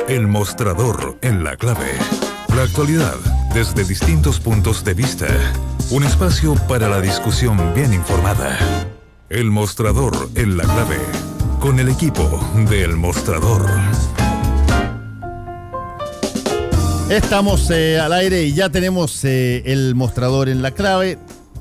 El Mostrador en la Clave. La actualidad desde distintos puntos de vista. Un espacio para la discusión bien informada. El Mostrador en la Clave. Con el equipo de El Mostrador. Estamos al aire y ya tenemos El Mostrador en la Clave.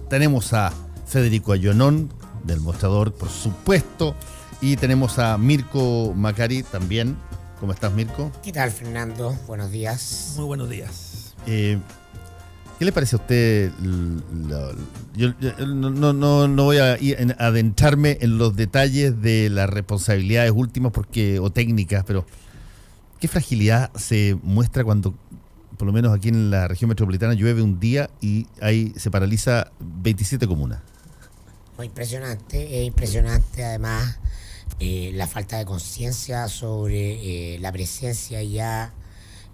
Tenemos a Federico Ayonón del Mostrador, por supuesto. Y tenemos a Mirko Macari también. ¿Cómo estás, Mirko? ¿Qué tal, Fernando? Buenos días. Muy buenos días. ¿Qué le parece a usted? Yo no voy a adentrarme en los detalles de las responsabilidades últimas o técnicas, pero ¿qué fragilidad se muestra cuando, por lo menos aquí en la región metropolitana, llueve un día y ahí se paraliza 27 comunas? Muy impresionante, es impresionante además la falta de conciencia sobre la presencia ya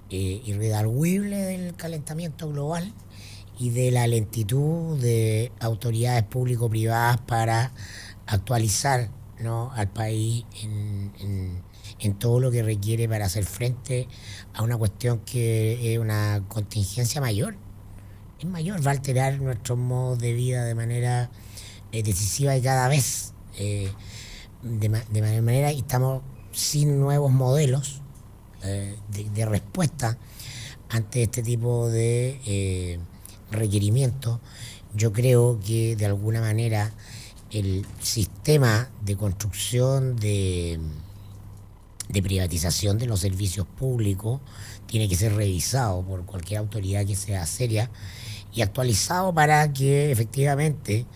irredarguible del calentamiento global y de la lentitud de autoridades público-privadas para actualizar, ¿no?, al país en todo lo que requiere para hacer frente a una cuestión que es una contingencia mayor. Es mayor, va a alterar nuestros modos de vida de manera decisiva y cada vez de manera, y estamos sin nuevos modelos de respuesta ante este tipo de requerimientos. Yo creo que de alguna manera el sistema de construcción de privatización de los servicios públicos tiene que ser revisado por cualquier autoridad que sea seria y actualizado para que efectivamente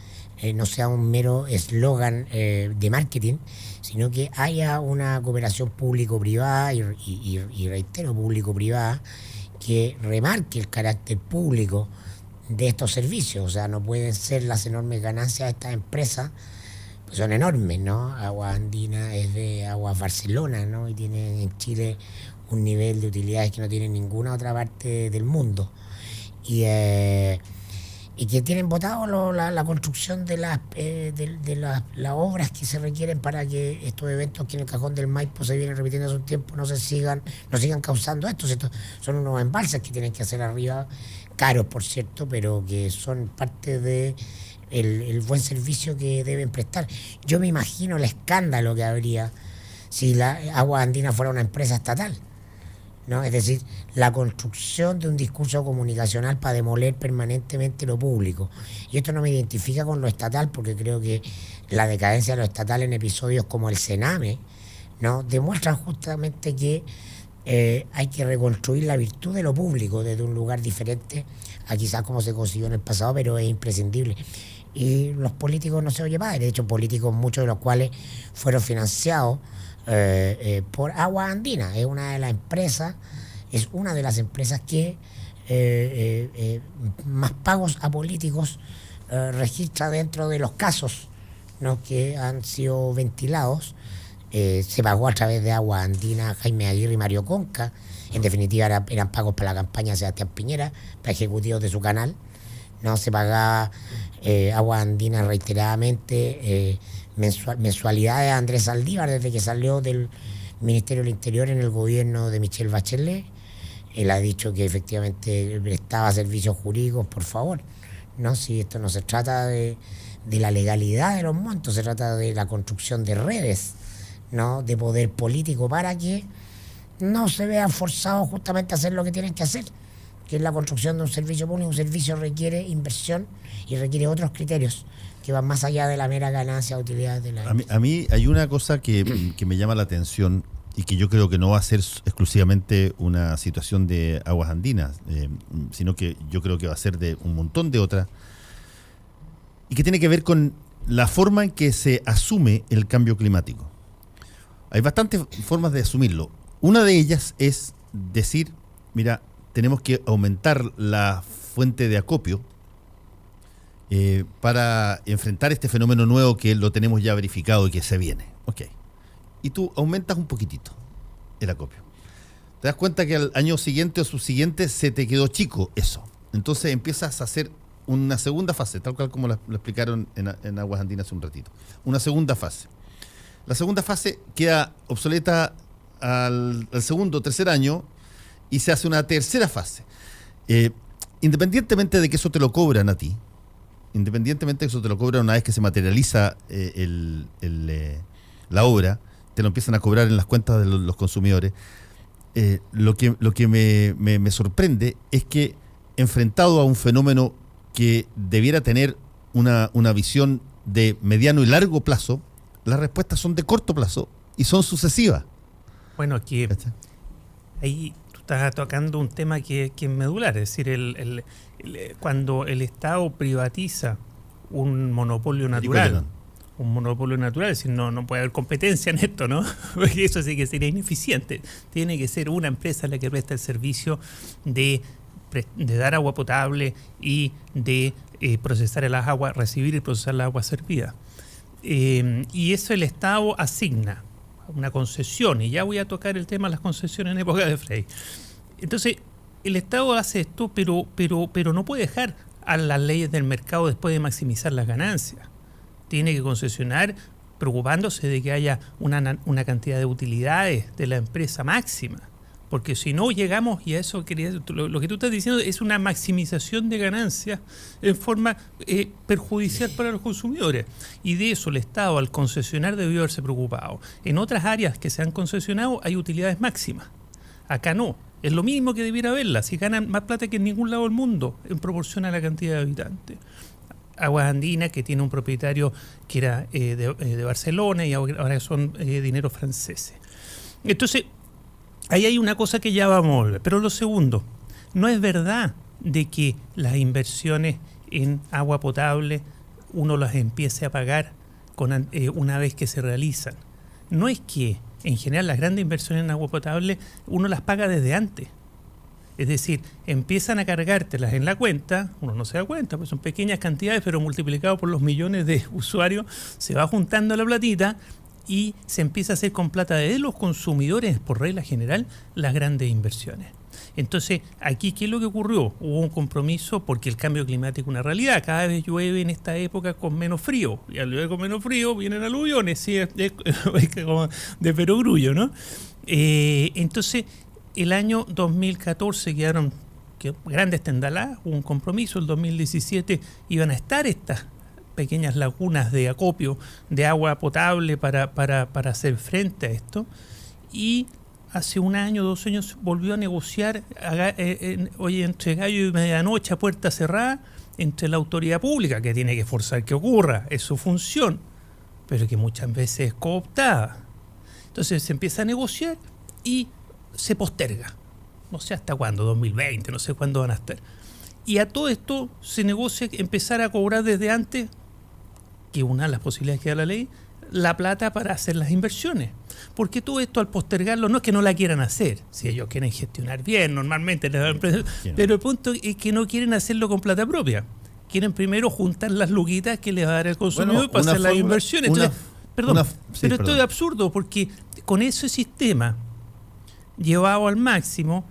no sea un mero eslogan de marketing, sino que haya una cooperación público-privada y reitero, público-privada, que remarque el carácter público de estos servicios. O sea, no pueden ser las enormes ganancias de estas empresas, pues son enormes, ¿no? Aguas Andinas es de Aguas Barcelona, ¿no? Y tiene en Chile un nivel de utilidades que no tiene ninguna otra parte del mundo. Y que tienen votado la construcción de las obras que se requieren para que estos eventos que en el Cajón del Maipo se vienen repitiendo hace un tiempo no sigan causando esto. Estos son unos embalses que tienen que hacer arriba, caros por cierto, pero que son parte de el buen servicio que deben prestar. Yo me imagino el escándalo que habría si la Agua Andina fuera una empresa estatal, ¿no? Es decir, la construcción de un discurso comunicacional para demoler permanentemente lo público. Y esto no me identifica con lo estatal, porque creo que la decadencia de lo estatal en episodios como el Sename, ¿no?, demuestran justamente que hay que reconstruir la virtud de lo público desde un lugar diferente a quizás como se consiguió en el pasado, pero es imprescindible. Y los políticos no se oye más. De hecho, políticos, muchos de los cuales fueron financiados por Agua Andina. Es una de las empresas que más pagos a políticos registra dentro de los casos, ¿no?, que han sido ventilados. Se pagó a través de Agua Andina Jaime Aguirre y Mario Conca. En definitiva eran pagos para la campaña de Sebastián Piñera, para ejecutivos de su canal. No se pagaba Agua Andina reiteradamente mensualidades a Andrés Saldívar desde que salió del Ministerio del Interior en el gobierno de Michelle Bachelet. Él ha dicho que efectivamente prestaba servicios jurídicos, por favor, ¿no? Si esto no se trata de la legalidad de los montos, se trata de la construcción de redes, ¿no?, de poder político para que no se vean forzados justamente a hacer lo que tienen que hacer, que es la construcción de un servicio público. Un servicio requiere inversión y requiere otros criterios que van más allá de la mera ganancia o utilidad de la empresa. A mí hay una cosa que me llama la atención y que yo creo que no va a ser exclusivamente una situación de Aguas Andinas, sino que yo creo que va a ser de un montón de otras, y que tiene que ver con la forma en que se asume el cambio climático. Hay bastantes formas de asumirlo. Una de ellas es decir, mira, tenemos que aumentar la fuente de acopio para enfrentar este fenómeno nuevo que lo tenemos ya verificado y que se viene. Ok. Y tú aumentas un poquitito el acopio. Te das cuenta que al año siguiente o subsiguiente se te quedó chico eso. Entonces empiezas a hacer una segunda fase, tal cual como lo explicaron en Aguas Andinas hace un ratito. Una segunda fase. La segunda fase queda obsoleta al segundo o tercer año y se hace una tercera fase. Independientemente de que eso te lo cobran a ti, independientemente de que eso te lo cobran una vez que se materializa la obra, te lo empiezan a cobrar en las cuentas de los consumidores, lo que me sorprende es que, enfrentado a un fenómeno que debiera tener una visión de mediano y largo plazo, las respuestas son de corto plazo y son sucesivas. Bueno, aquí ahí tú estás tocando un tema que es medular, es decir, cuando el Estado privatiza un monopolio natural, es decir, no puede haber competencia en esto, ¿no? Porque eso sí que sería ineficiente. Tiene que ser una empresa la que presta el servicio de dar agua potable y de procesar el agua, recibir y procesar el agua servida. Y eso el Estado asigna una concesión, y ya voy a tocar el tema de las concesiones en época de Frey. Entonces, el Estado hace esto, pero no puede dejar a las leyes del mercado después de maximizar las ganancias. Tiene que concesionar preocupándose de que haya una cantidad de utilidades de la empresa máxima. Porque si no llegamos, y a eso lo que tú estás diciendo es una maximización de ganancias en forma perjudicial para los consumidores. Y de eso el Estado, al concesionar, debió haberse preocupado. En otras áreas que se han concesionado hay utilidades máximas. Acá no. Es lo mismo que debiera haberla. Si ganan más plata que en ningún lado del mundo en proporción a la cantidad de habitantes. Aguas Andinas, que tiene un propietario que era de Barcelona y ahora son dineros franceses. Entonces, ahí hay una cosa que ya vamos a ver. Pero lo segundo, no es verdad de que las inversiones en agua potable uno las empiece a pagar una vez que se realizan. No es que, en general, las grandes inversiones en agua potable uno las paga desde antes. Es decir, empiezan a cargártelas en la cuenta, uno no se da cuenta, pues son pequeñas cantidades, pero multiplicado por los millones de usuarios, se va juntando la platita y se empieza a hacer con plata de los consumidores, por regla general, las grandes inversiones. Entonces, aquí, ¿qué es lo que ocurrió? Hubo un compromiso porque el cambio climático es una realidad. Cada vez llueve en esta época con menos frío. Y al llover con menos frío vienen aluviones, ¿sí? Es como de perogrullo, ¿no? Entonces, el año 2014 quedaron grandes tendaladas, hubo un compromiso. El 2017 iban a estar estas pequeñas lagunas de acopio de agua potable para hacer frente a esto. Y hace un año, 2 años, volvió a negociar, entre gallo y medianoche a puerta cerrada, entre la autoridad pública, que tiene que forzar que ocurra, es su función, pero que muchas veces es cooptada. Entonces se empieza a negociar y se posterga. No sé hasta cuándo, 2020, no sé cuándo van a estar. Y a todo esto se negocia empezar a cobrar desde antes, que una de las posibilidades que da la ley, la plata para hacer las inversiones. Porque todo esto, al postergarlo, no es que no la quieran hacer. Si ellos quieren gestionar bien, normalmente, pero el punto es que no quieren hacerlo con plata propia. Quieren primero juntar las luquitas que les va a dar el consumidor para hacer las inversiones. Entonces, pero esto es absurdo, porque con ese sistema llevado al máximo,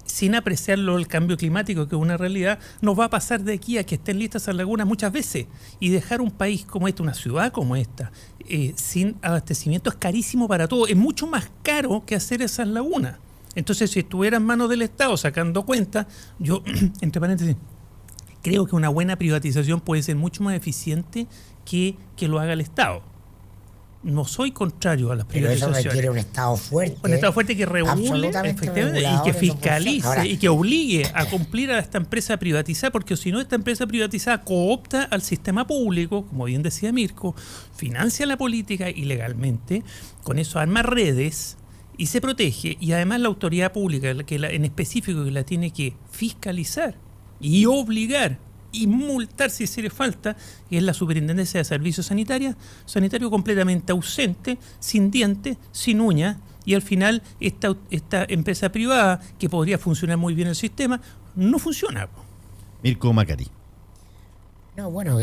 sin apreciarlo el cambio climático, que es una realidad, nos va a pasar de aquí a que estén listas esas lagunas muchas veces. Y dejar un país como este, una ciudad como esta, sin abastecimiento es carísimo para todo. Es mucho más caro que hacer esas lagunas. Entonces, si estuviera en manos del Estado sacando cuenta, yo, entre paréntesis, creo que una buena privatización puede ser mucho más eficiente que lo haga el Estado. No soy contrario a las privatizaciones. Pero eso requiere un Estado fuerte. Un Estado fuerte que regule, efectivamente, y que fiscalice. Ahora, y que obligue a cumplir a esta empresa privatizada, porque si no, esta empresa privatizada coopta al sistema público, como bien decía Mirko, financia la política ilegalmente, con eso arma redes y se protege, y además la autoridad pública, en específico, que la tiene que fiscalizar y obligar y multar si se le falta, es la Superintendencia de Servicios Sanitarios, sanitario completamente ausente, sin dientes, sin uñas, y al final esta empresa privada, que podría funcionar muy bien el sistema, no funciona. Mirko Macari. No, bueno,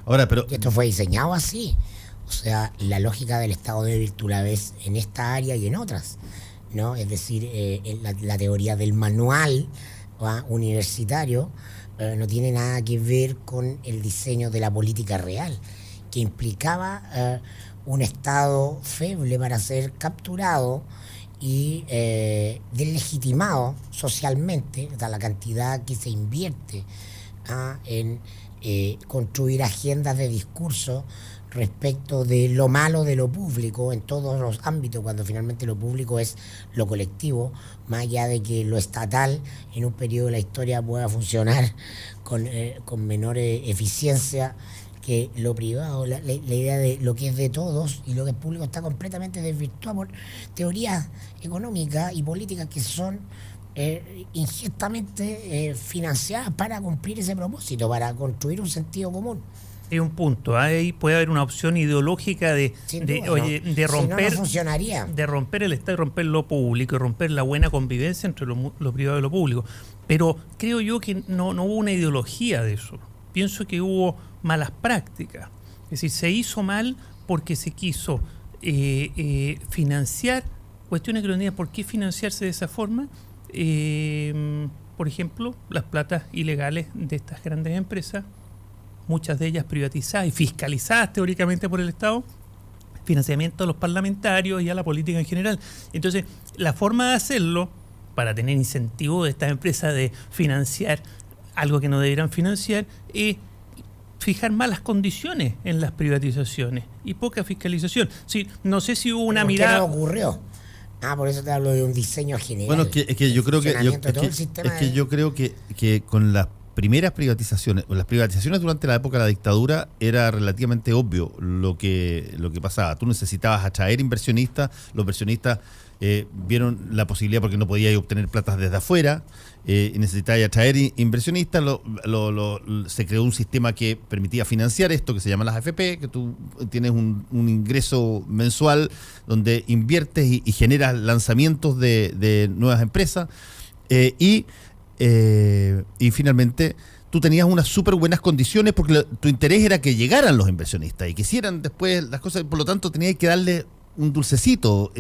ahora, pero esto fue diseñado así. O sea, la lógica del Estado débil tú la ves en esta área y en otras, ¿no? Es decir, la teoría del manual universitario no tiene nada que ver con el diseño de la política real, que implicaba un Estado feble para ser capturado y deslegitimado socialmente, o sea, la cantidad que se invierte en construir agendas de discurso respecto de lo malo de lo público en todos los ámbitos, cuando finalmente lo público es lo colectivo, más allá de que lo estatal en un periodo de la historia pueda funcionar con menor eficiencia que lo privado. La idea de lo que es de todos y lo que es público está completamente desvirtuada por teorías económicas y políticas que son ingestamente financiadas para cumplir ese propósito, para construir un sentido común. Hay un punto, ahí puede haber una opción ideológica de romper, si no, no funcionaría. De romper el Estado y romper lo público y romper la buena convivencia entre lo privado y lo público. Pero creo yo que no hubo una ideología de eso. Pienso que hubo malas prácticas. Es decir, se hizo mal porque se quiso financiar cuestiones que no tenían por qué financiarse de esa forma. Por ejemplo, las platas ilegales de estas grandes empresas, muchas de ellas privatizadas y fiscalizadas teóricamente por el Estado, financiamiento a los parlamentarios y a la política en general. Entonces, la forma de hacerlo, para tener incentivo de estas empresas de financiar algo que no deberían financiar, es fijar malas condiciones en las privatizaciones y poca fiscalización. Sí, no sé si hubo una mirada... ¿Qué no ocurrió? Por eso te hablo de un diseño general. Bueno, es que yo creo que con las primeras privatizaciones, o las privatizaciones durante la época de la dictadura, era relativamente obvio lo que pasaba. Tú necesitabas atraer inversionistas, los inversionistas vieron la posibilidad porque no podías obtener platas desde afuera, y necesitabas atraer inversionistas, se creó un sistema que permitía financiar esto que se llama las AFP, que tú tienes un ingreso mensual donde inviertes y generas lanzamientos de nuevas empresas, y finalmente tú tenías unas súper buenas condiciones porque tu interés era que llegaran los inversionistas y que hicieran después las cosas, por lo tanto tenías que darle un dulcecito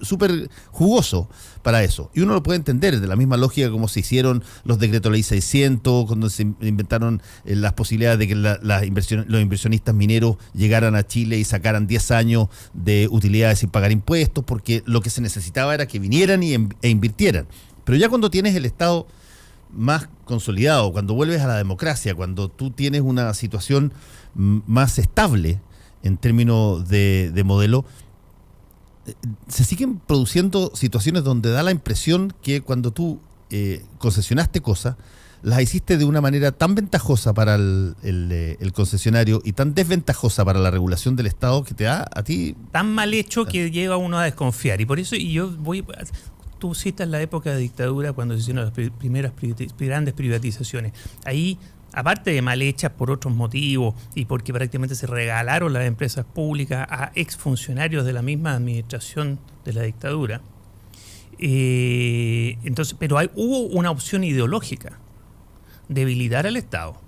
súper jugoso para eso. Y uno lo puede entender de la misma lógica como se hicieron los decretos ley 600, cuando se inventaron las posibilidades de que los inversionistas mineros llegaran a Chile y sacaran 10 años de utilidades sin pagar impuestos, porque lo que se necesitaba era que vinieran e invirtieran. Pero ya cuando tienes el Estado más consolidado, cuando vuelves a la democracia, cuando tú tienes una situación más estable en términos de modelo, se siguen produciendo situaciones donde da la impresión que cuando tú concesionaste cosas, las hiciste de una manera tan ventajosa para el concesionario y tan desventajosa para la regulación del Estado que te da a ti... Tan mal hecho que lleva a uno a desconfiar. Y por eso tú citas la época de dictadura cuando se hicieron las primeras grandes privatizaciones. Ahí, aparte de mal hechas por otros motivos y porque prácticamente se regalaron las empresas públicas a exfuncionarios de la misma administración de la dictadura, pero hubo una opción ideológica: debilitar al Estado.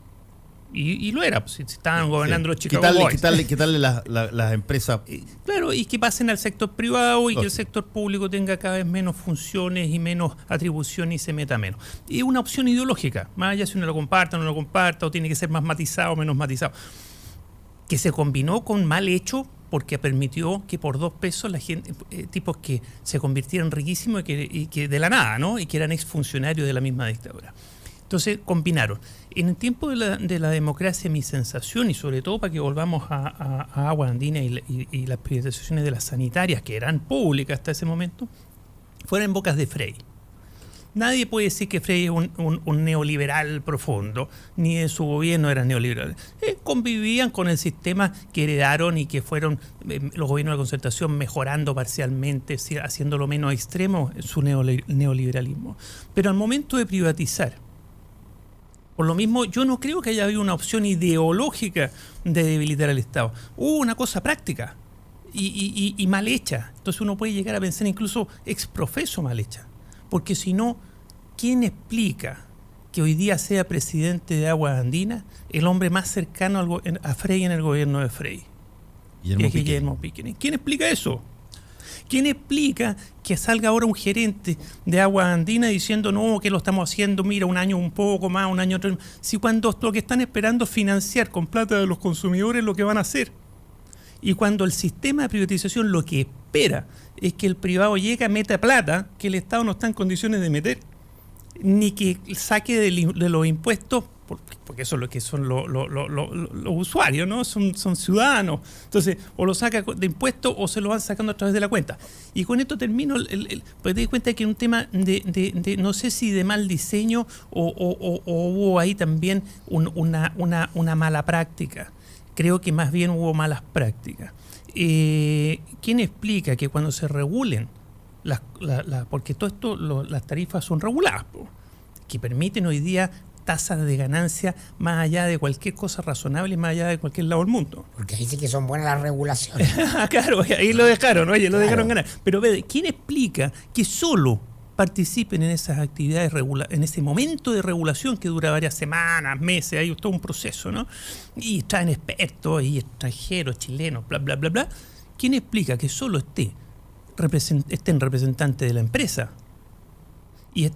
Y lo era, pues, si estaban gobernando los Chicago Boys. Quitarle las empresas. Claro, y que pasen al sector privado y que el sector público tenga cada vez menos funciones y menos atribuciones y se meta menos. Y es una opción ideológica, más allá si uno lo comparta o no lo comparta, o tiene que ser más matizado o menos matizado, que se combinó con mal hecho porque permitió que por 2 pesos la gente, tipos que se convirtieran riquísimos y que de la nada, ¿no? Y que eran exfuncionarios de la misma dictadura. Entonces combinaron. En el tiempo de la democracia, mi sensación, y sobre todo para que volvamos a Aguas Andinas y las privatizaciones de las sanitarias, que eran públicas hasta ese momento, fueron en bocas de Frei. Nadie puede decir que Frei es un neoliberal profundo, ni de su gobierno eran neoliberales. Convivían con el sistema que heredaron y que fueron los gobiernos de concertación mejorando parcialmente, haciéndolo menos extremo su neoliberalismo. Pero al momento de privatizar, por lo mismo, yo no creo que haya habido una opción ideológica de debilitar al Estado. Hubo una cosa práctica y mal hecha. Entonces uno puede llegar a pensar incluso exprofeso mal hecha. Porque si no, ¿quién explica que hoy día sea presidente de Aguas Andinas el hombre más cercano a Frei en el gobierno de Frei? Guillermo Piquenes. ¿Quién explica eso? ¿Quién explica que salga ahora un gerente de Aguas Andinas diciendo no, que lo estamos haciendo, mira, un año un poco más, un año otro? Si cuando lo que están esperando es financiar con plata de los consumidores lo que van a hacer. Y cuando el sistema de privatización lo que espera es que el privado llegue, meta plata que el Estado no está en condiciones de meter, ni que saque de los impuestos, porque eso es lo que son los usuarios, ¿no? Son ciudadanos. Entonces, o lo saca de impuestos o se lo van sacando a través de la cuenta. Y con esto termino, pues te das cuenta que es un tema de no sé si de mal diseño o hubo ahí también una mala práctica. Creo que más bien hubo malas prácticas. ¿Quién explica que cuando se regulen porque todo esto, las tarifas son reguladas, que permiten hoy día tasas de ganancia más allá de cualquier cosa razonable y más allá de cualquier lado del mundo? Porque ahí sí que son buenas las regulaciones. Claro, ahí lo dejaron, oye, lo dejaron ganar. Pero ¿quién explica que solo participen en esas actividades, en ese momento de regulación que dura varias semanas, meses, hay todo un proceso, ¿no? Y traen expertos y extranjeros, chilenos, bla, bla, bla, bla. ¿Quién explica que solo estén representantes de la empresa y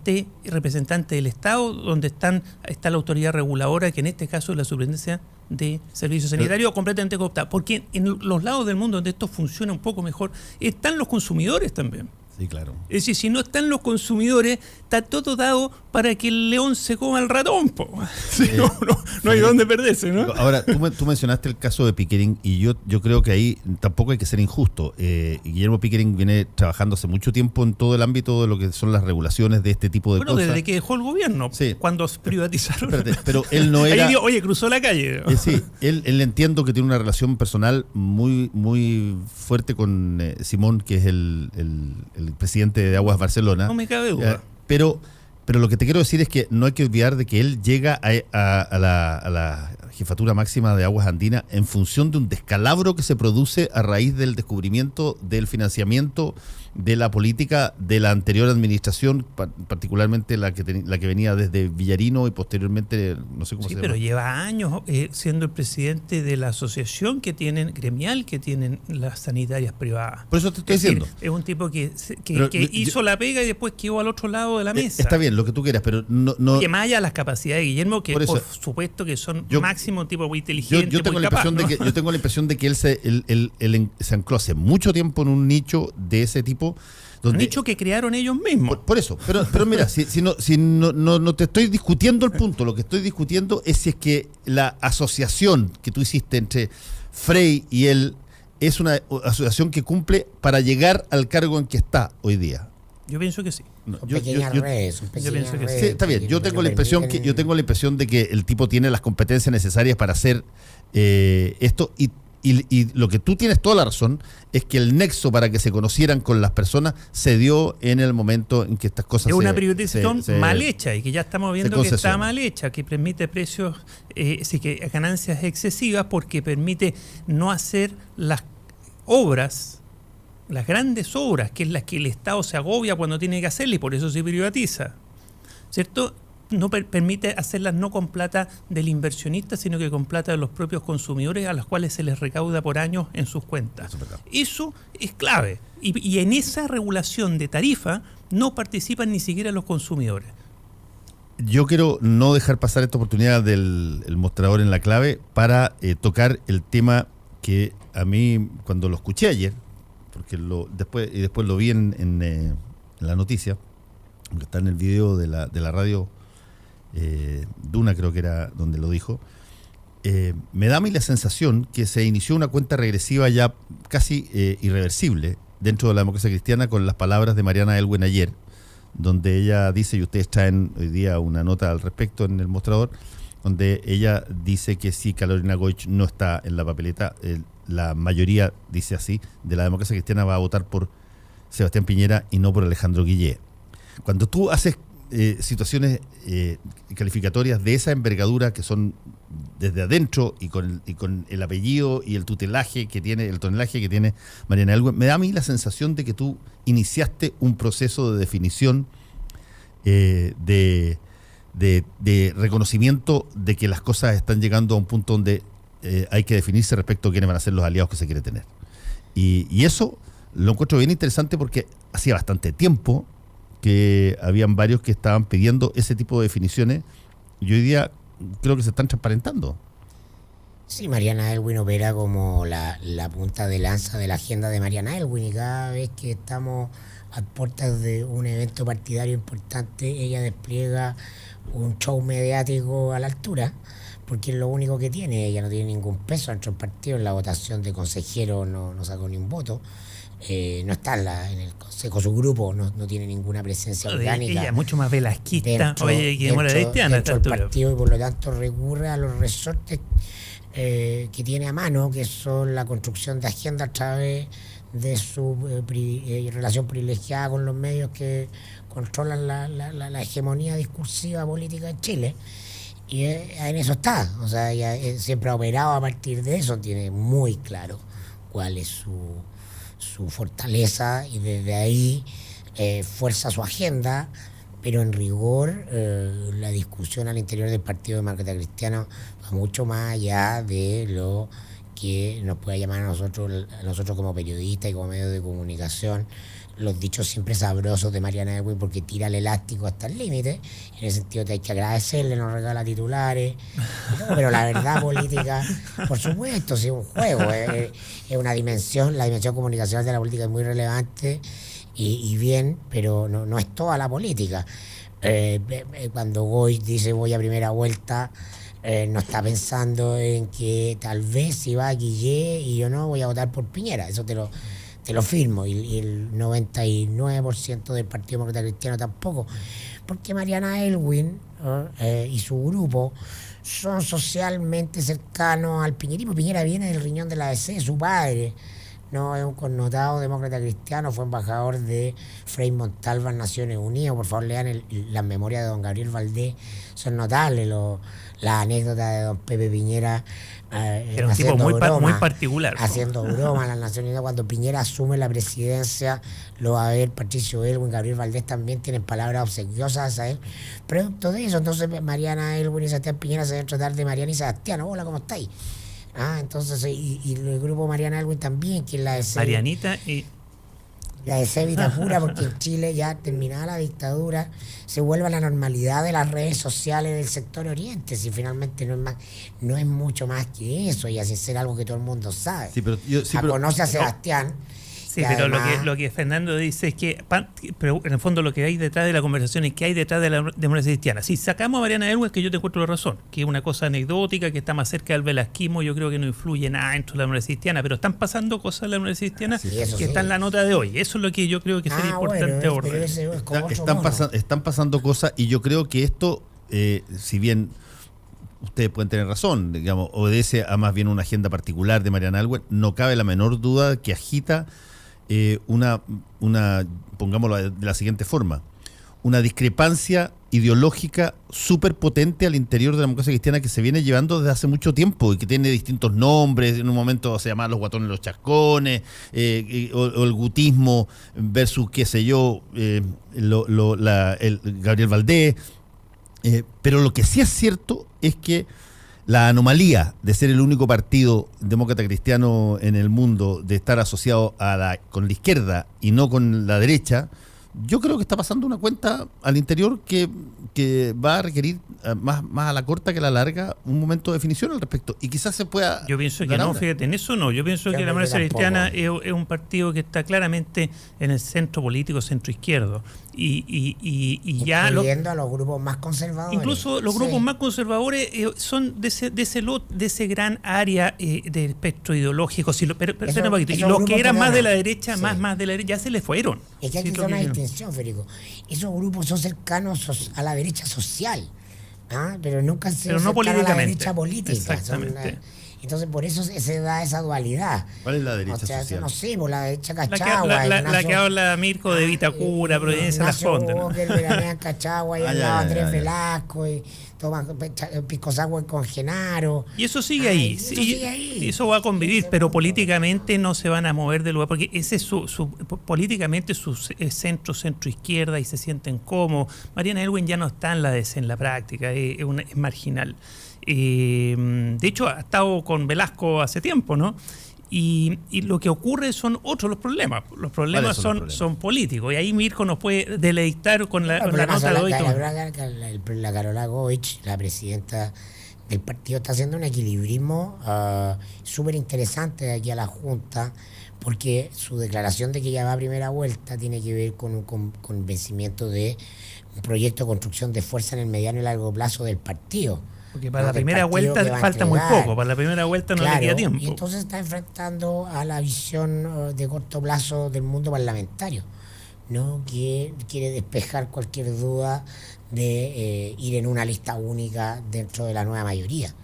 representante del Estado, donde está la autoridad reguladora, que en este caso es la Superintendencia de Servicios Sanitarios, completamente cooptada? Porque en los lados del mundo donde esto funciona un poco mejor, están los consumidores también. Sí, claro. Es decir, si no están los consumidores, está todo dado para que el león se coma al ratón, po. Sí, no hay dónde perderse, ¿no? Ahora, tú mencionaste el caso de Pickering y yo creo que ahí tampoco hay que ser injusto. Guillermo Pickering viene trabajando hace mucho tiempo en todo el ámbito de lo que son las regulaciones de este tipo de cosas. Bueno, desde que dejó el gobierno, sí, cuando privatizaron. Espérate, pero él no era... Ahí oye, cruzó la calle. Sí, él entiendo que tiene una relación personal muy, muy fuerte con Simón, que es el presidente de Aguas Barcelona. No me cabe duda. Pero lo que te quiero decir es que no hay que olvidar de que él llega a la jefatura máxima de Aguas Andinas en función de un descalabro que se produce a raíz del descubrimiento del financiamiento de la política de la anterior administración, particularmente la que venía desde Villarino y posteriormente, no sé cómo se llama. Pero lleva años siendo el presidente de la asociación gremial que tienen las sanitarias privadas. Por eso te estoy diciendo. Es un tipo que hizo la pega y después quedó al otro lado de la mesa. Está bien, lo que tú quieras, pero no... Que más allá de las capacidades de Guillermo, que por supuesto que son máximo tipo muy inteligente, yo tengo muy la capaz, impresión, ¿no? yo tengo la impresión de que él se ancló hace mucho tiempo en un nicho de ese tipo. Un nicho que crearon ellos mismos. Por eso, pero mira, si no te estoy discutiendo el punto, lo que estoy discutiendo es si es que la asociación que tú hiciste entre Frey y él es una asociación que cumple para llegar al cargo en que está hoy día. Yo pienso que sí. Yo pienso que sí, está bien. Yo tengo la impresión de que el tipo tiene las competencias necesarias para hacer esto y lo que tú tienes toda la razón es que el nexo para que se conocieran con las personas se dio en el momento en que estas cosas es una privatización mal hecha y que ya estamos viendo que está mal hecha, que permite precios, que ganancias excesivas porque permite no hacer las obras, las grandes obras, que es las que el Estado se agobia cuando tiene que hacerlas y por eso se privatiza, ¿cierto? No permite hacerlas no con plata del inversionista, sino que con plata de los propios consumidores a los cuales se les recauda por años en sus cuentas. Eso es clave. Y en esa regulación de tarifa no participan ni siquiera los consumidores. Yo quiero no dejar pasar esta oportunidad del mostrador en la clave para tocar el tema que a mí, cuando lo escuché ayer, porque después lo vi en la noticia, que está en el video de la radio Duna, creo que era donde lo dijo, me da a mí la sensación que se inició una cuenta regresiva ya casi irreversible dentro de la democracia cristiana con las palabras de Mariana Elwin ayer, donde ella dice, y ustedes traen hoy día una nota al respecto en el mostrador, donde ella dice que si Carolina Goich no está en la papeleta, la mayoría, dice así, de la democracia cristiana va a votar por Sebastián Piñera y no por Alejandro Guillé. Cuando tú haces situaciones calificatorias de esa envergadura que son desde adentro y con el apellido y el tonelaje que tiene Mariana Elwin, me da a mí la sensación de que tú iniciaste un proceso de definición de reconocimiento de que las cosas están llegando a un punto donde hay que definirse respecto a quiénes van a ser los aliados que se quiere tener. Y eso lo encuentro bien interesante porque hacía bastante tiempo que habían varios que estaban pidiendo ese tipo de definiciones y hoy día creo que se están transparentando. Sí, Mariana Elwin opera como la punta de lanza de la agenda de Mariana Elwin, y cada vez que estamos a puertas de un evento partidario importante, ella despliega un show mediático a la altura, porque es lo único que tiene. Ella no tiene ningún peso dentro del partido. En la votación de consejeros no sacó ni un voto. No está en el consejo, su grupo no tiene ninguna presencia orgánica. Ella es mucho más velasquista, dentro del partido, y por lo tanto recurre a los resortes que tiene a mano, que son la construcción de agenda a través de su relación privilegiada con los medios que controlan la hegemonía discursiva política en Chile. Y en eso está. O sea, ella siempre ha operado a partir de eso, tiene muy claro cuál es su fortaleza, y desde ahí fuerza su agenda, pero en rigor la discusión al interior del Partido Demócrata Cristiano va mucho más allá de lo que nos pueda llamar a nosotros como periodistas y como medios de comunicación los dichos siempre sabrosos de Mariana Elwin, porque tira el elástico hasta el límite. En ese sentido te hay que agradecerle, nos regala titulares, no, pero la verdad política, por supuesto, sí, es un juego, es una dimensión, la dimensión comunicacional de la política es muy relevante y bien, pero no es toda la política. Cuando Goy dice voy a primera vuelta, no está pensando en que tal vez si va a Guillé y yo no, voy a votar por Piñera. Eso te lo firmo, y el 99% del Partido Demócrata Cristiano tampoco, porque Mariana Elwin y su grupo son socialmente cercanos al piñerismo. Piñera viene del riñón de la DC, su padre no es un connotado demócrata cristiano, fue embajador de Frei Montalva en Naciones Unidas. Por favor, lean las memorias de don Gabriel Valdés, son notables las anécdotas de don Pepe Piñera. Era un tipo muy particular. Haciendo broma en las Naciones Unidas. Cuando Piñera asume la presidencia, lo va a ver Patricio Elwin, Gabriel Valdés también tienen palabras obsequiosas a él. Producto de eso, entonces Mariana Elwin y Sebastián Piñera se deben tratar de Mariana y Sebastián. Hola, ¿cómo estáis? Entonces, y el grupo Mariana Elwin también, que es la de Marianita y... La de Cevita pura, porque en Chile, ya terminada la dictadura, se vuelve a la normalidad de las redes sociales del sector oriente. Si finalmente no es mucho más que eso, y así ser algo que todo el mundo sabe. Sí, pero conoce a Sebastián. Sí, pero además, lo que Fernando dice es que, pero en el fondo lo que hay detrás de la conversación es que hay detrás de la democracia cristiana. Si sacamos a Mariana Elwin, que yo te encuentro la razón, que es una cosa anecdótica, que está más cerca del velasquismo, yo creo que no influye nada dentro de la democracia cristiana, pero están pasando cosas en la democracia cristiana que está en la nota de hoy. Eso es lo que yo creo que sería importante abordar. Están pasando cosas, y yo creo que esto, si bien ustedes pueden tener razón, digamos, obedece a más bien una agenda particular de Mariana Elwin, no cabe la menor duda que agita pongámoslo de la siguiente forma, una discrepancia ideológica súper potente al interior de la democracia cristiana, que se viene llevando desde hace mucho tiempo y que tiene distintos nombres. En un momento se llamaban los guatones los chascones, o el gutismo versus, qué sé yo, el Gabriel Valdés. Pero lo que sí es cierto es que la anomalía de ser el único partido demócrata cristiano en el mundo, de estar asociado con la izquierda y no con la derecha, yo creo que está pasando una cuenta al interior que va a requerir más a la corta que a la larga un momento de definición al respecto, y quizás se pueda... Yo pienso que no, fíjate, en eso no. Yo pienso que la democracia cristiana es un partido que está claramente en el centro político, centro izquierdo, y ya... Incluyendo a los grupos más conservadores. Incluso los grupos más conservadores son de ese gran área del espectro ideológico. Pero un poquito. Y los que eran más de la derecha, más de la derecha, ya se les fueron. Es que hay que hacer una distinción, Federico. Esos grupos son cercanos a la derecha social, pero nunca han sido cercanos a la derecha política. Exactamente. Entonces, por eso se da esa dualidad. ¿Cuál es la derecha social? No sé, por la derecha Cachagua. La que habla Mirko de Vitacura, Providencia, Las Condes. Ignacio Cachagua, y al lado Andrés Velasco, y Piscosagua con Genaro. Y eso sigue ahí. Y eso va a convivir, pero políticamente no se van a mover del lugar, porque ese es políticamente su centro izquierda, y se sienten cómodos. Mariana Elwin ya no está en la práctica, es marginal. De hecho, ha estado con Velasco hace tiempo, ¿no? Y lo que ocurre son otros los problemas. Los problemas son políticos. Y ahí Mirko nos puede deleitar con la nota de hoy. La Carola Goich, la presidenta el partido está haciendo un equilibrismo súper interesante de aquí a la Junta, porque su declaración de que ya va a primera vuelta tiene que ver con un convencimiento de un proyecto de construcción de fuerza en el mediano y largo plazo del partido. Porque para la primera vuelta falta muy poco, para la primera vuelta no le queda tiempo. Y entonces está enfrentando a la visión de corto plazo del mundo parlamentario, ¿no? Que quiere despejar cualquier duda de ir en una lista única dentro de la nueva mayoría.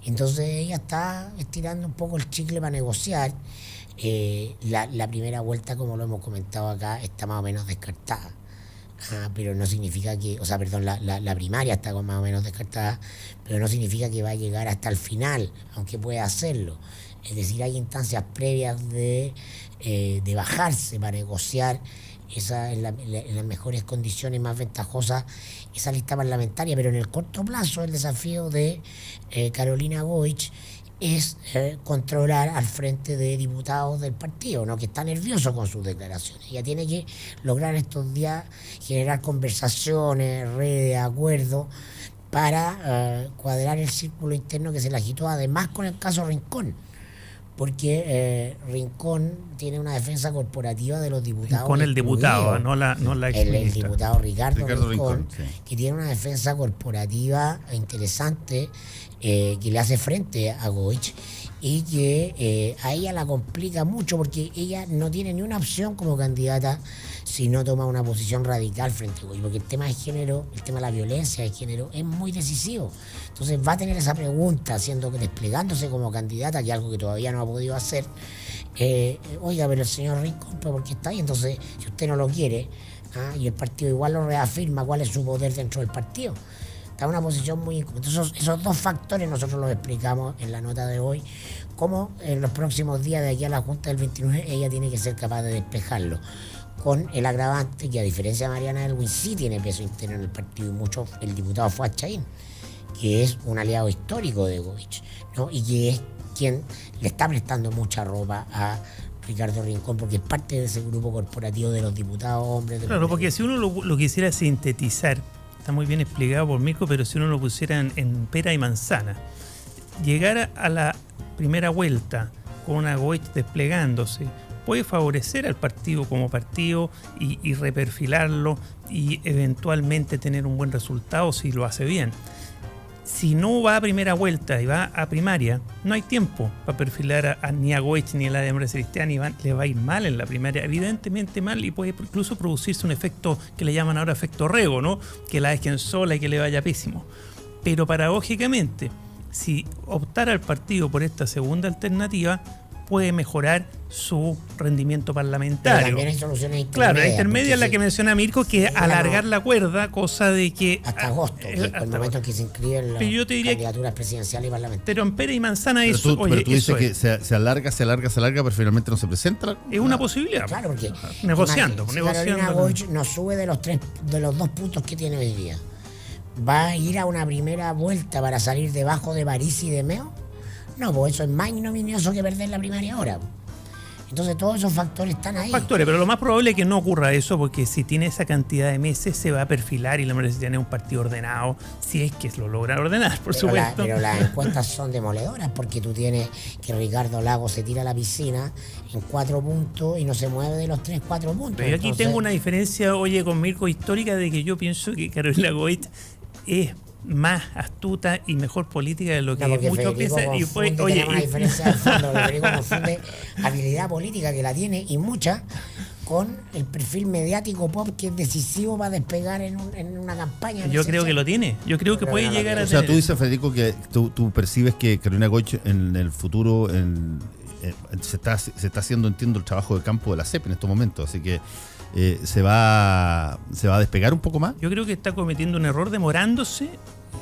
Entonces ella está estirando un poco el chicle para negociar. La primera vuelta, como lo hemos comentado acá, está más o menos descartada. Pero no significa que, la primaria está más o menos descartada, pero no significa que va a llegar hasta el final, aunque pueda hacerlo. Es decir, hay instancias previas de bajarse para negociar en las mejores condiciones más ventajosas esa lista parlamentaria, pero en el corto plazo el desafío de Carolina Goich es controlar al frente de diputados del partido, ¿no? Que está nervioso con sus declaraciones. Ella tiene que lograr estos días generar conversaciones, redes, acuerdos para cuadrar el círculo interno que se le agitó, además con el caso Rincón, porque Rincón tiene una defensa corporativa de los diputados. Con el diputado, no la el diputado Ricardo Rincón, sí, que tiene una defensa corporativa interesante, que le hace frente a Goich y que a ella la complica mucho porque ella no tiene ni una opción como candidata si no toma una posición radical frente a Goich, porque el tema de género, el tema de la violencia de género es muy decisivo. Entonces va a tener esa pregunta, desplegándose como candidata, que es algo que todavía no ha podido hacer. Oiga, pero el señor Rincón, ¿por qué está ahí? Entonces, si usted no lo quiere, y el partido igual lo reafirma, ¿cuál es su poder dentro del partido? Está en una posición muy incómoda. Entonces, esos dos factores nosotros los explicamos en la nota de hoy, cómo en los próximos días de aquí a la Junta del 29 ella tiene que ser capaz de despejarlo, con el agravante que, a diferencia de Mariana Elwin, sí tiene peso interno en el partido, y mucho el diputado Fuad Chaín, que es un aliado histórico de Goich, ¿no? Y que es quien le está prestando mucha ropa a Ricardo Rincón, porque es parte de ese grupo corporativo de los diputados hombres. Claro, porque si uno lo quisiera sintetizar, está muy bien explicado por Mirko, pero si uno lo pusiera en pera y manzana, llegar a la primera vuelta con una Goich desplegándose puede favorecer al partido como partido y reperfilarlo y eventualmente tener un buen resultado si lo hace bien. Si no va a primera vuelta y va a primaria, no hay tiempo para perfilar ni a Goich ni a la democracia cristiana, le va a ir mal en la primaria, evidentemente mal, y puede incluso producirse un efecto que le llaman ahora efecto Rego, ¿no? Que la dejen sola y que le vaya pésimo. Pero paradójicamente, si optara el partido por esta segunda alternativa, puede mejorar su rendimiento parlamentario. Pero también hay soluciones intermedias. Claro, la intermedia es la que menciona Mirko, que es alargar la cuerda, cosa de que... Hasta agosto, que es el momento en que se inscriben las candidaturas presidenciales y parlamentarias. Pero en pera y manzana pero eso... Pero tú dices que se alarga, pero finalmente no se presenta. Es una posibilidad. Claro, porque... Negociando. Carolina Goich no sube de los 2 puntos que tiene hoy día. ¿Va a ir a una primera vuelta para salir debajo de París y de Meo? No, pues eso es más ignominioso que perder la primaria ahora. Entonces todos esos factores están ahí. Pero lo más probable es que no ocurra eso, porque si tiene esa cantidad de meses se va a perfilar y la democracia tiene un partido ordenado, si es que lo logra ordenar, por supuesto. Pero las encuestas son demoledoras, porque tú tienes que Ricardo Lagos se tira a la piscina en 4 puntos y no se mueve de los 3-4 puntos. Pero yo aquí tengo una diferencia, con Mirko, histórica, de que yo pienso que Carolina Goich es más astuta y mejor política de lo que muchos piensan. Y una diferencia de fondo. Federico confunde habilidad política, que la tiene y mucha, con el perfil mediático pop que es decisivo para despegar en una campaña. Yo creo que lo tiene. Yo creo que puede llegar a tener. O sea, tú dices, Federico, que tú percibes que Carolina Goich en el futuro se está haciendo, entiendo, el trabajo de campo de la CEP en estos momentos, así que se va a despegar un poco más. Yo creo que está cometiendo un error demorándose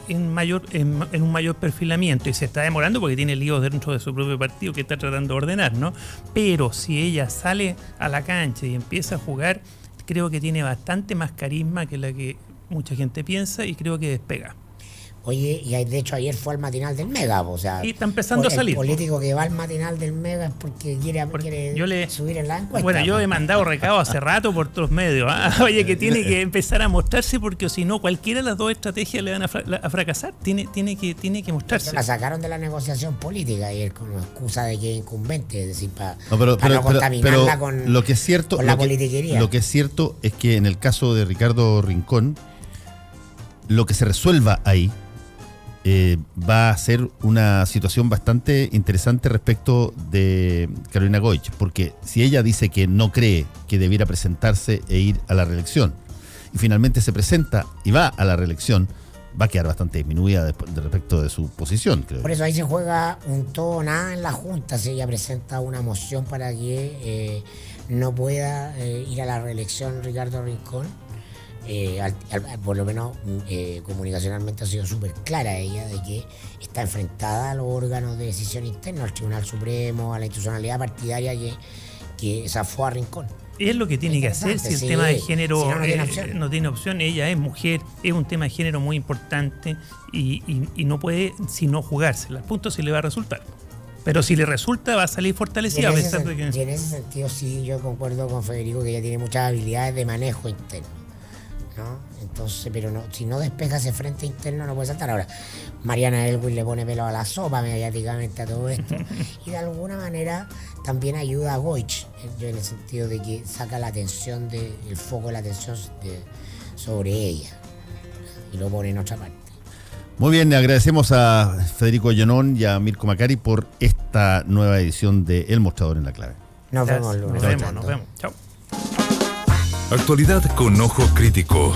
en un mayor perfilamiento, y se está demorando porque tiene líos dentro de su propio partido que está tratando de ordenar, ¿no? Pero si ella sale a la cancha y empieza a jugar, creo que tiene bastante más carisma que la que mucha gente piensa, y creo que despega. Oye, y de hecho ayer fue al matinal del Mega, o sea, y está empezando a salir. El político que va al matinal del Mega es porque quiere subir en la encuesta. Bueno, yo he mandado recado hace rato por otros medios. Oye, que tiene que empezar a mostrarse, porque si no, cualquiera de las dos estrategias le van a fracasar. Tiene que mostrarse. La sacaron de la negociación política ayer con la excusa de que es incumbente, es decir, para no contaminarla con, lo que es cierto, con la politiquería. Lo que es cierto es que en el caso de Ricardo Rincón, lo que se resuelva ahí va a ser una situación bastante interesante respecto de Carolina Goich, porque si ella dice que no cree que debiera presentarse e ir a la reelección, y finalmente se presenta y va a la reelección, va a quedar bastante disminuida respecto de su posición, creo. Por eso ahí se juega un todo o nada en la Junta si ella presenta una moción para que no pueda ir a la reelección Ricardo Rincón. Por lo menos comunicacionalmente ha sido súper clara ella de que está enfrentada a los órganos de decisión interna, al Tribunal Supremo, a la institucionalidad partidaria que zafó a Rincón. Es lo que tiene que hacer si el tema de género no tiene opción. Ella es mujer, es un tema de género muy importante y no puede sino jugársela. Al punto si le va a resultar. Pero si le resulta, va a salir fortalecida a pesar de que... Y en ese sentido sí, yo concuerdo con Federico que ella tiene muchas habilidades de manejo interno, ¿no? Entonces, pero no, si no despeja ese frente interno no puede saltar. Ahora, Mariana Elwin le pone pelo a la sopa mediáticamente a todo esto y de alguna manera también ayuda a Goich, en el sentido de que saca la atención, el foco de la atención sobre ella y lo pone en otra parte. Muy bien, agradecemos a Federico Llenón y a Mirko Macari por esta nueva edición de El Mostrador en la Clave. Nos vemos, lunes. Nos vemos. Chao. Actualidad con ojo crítico.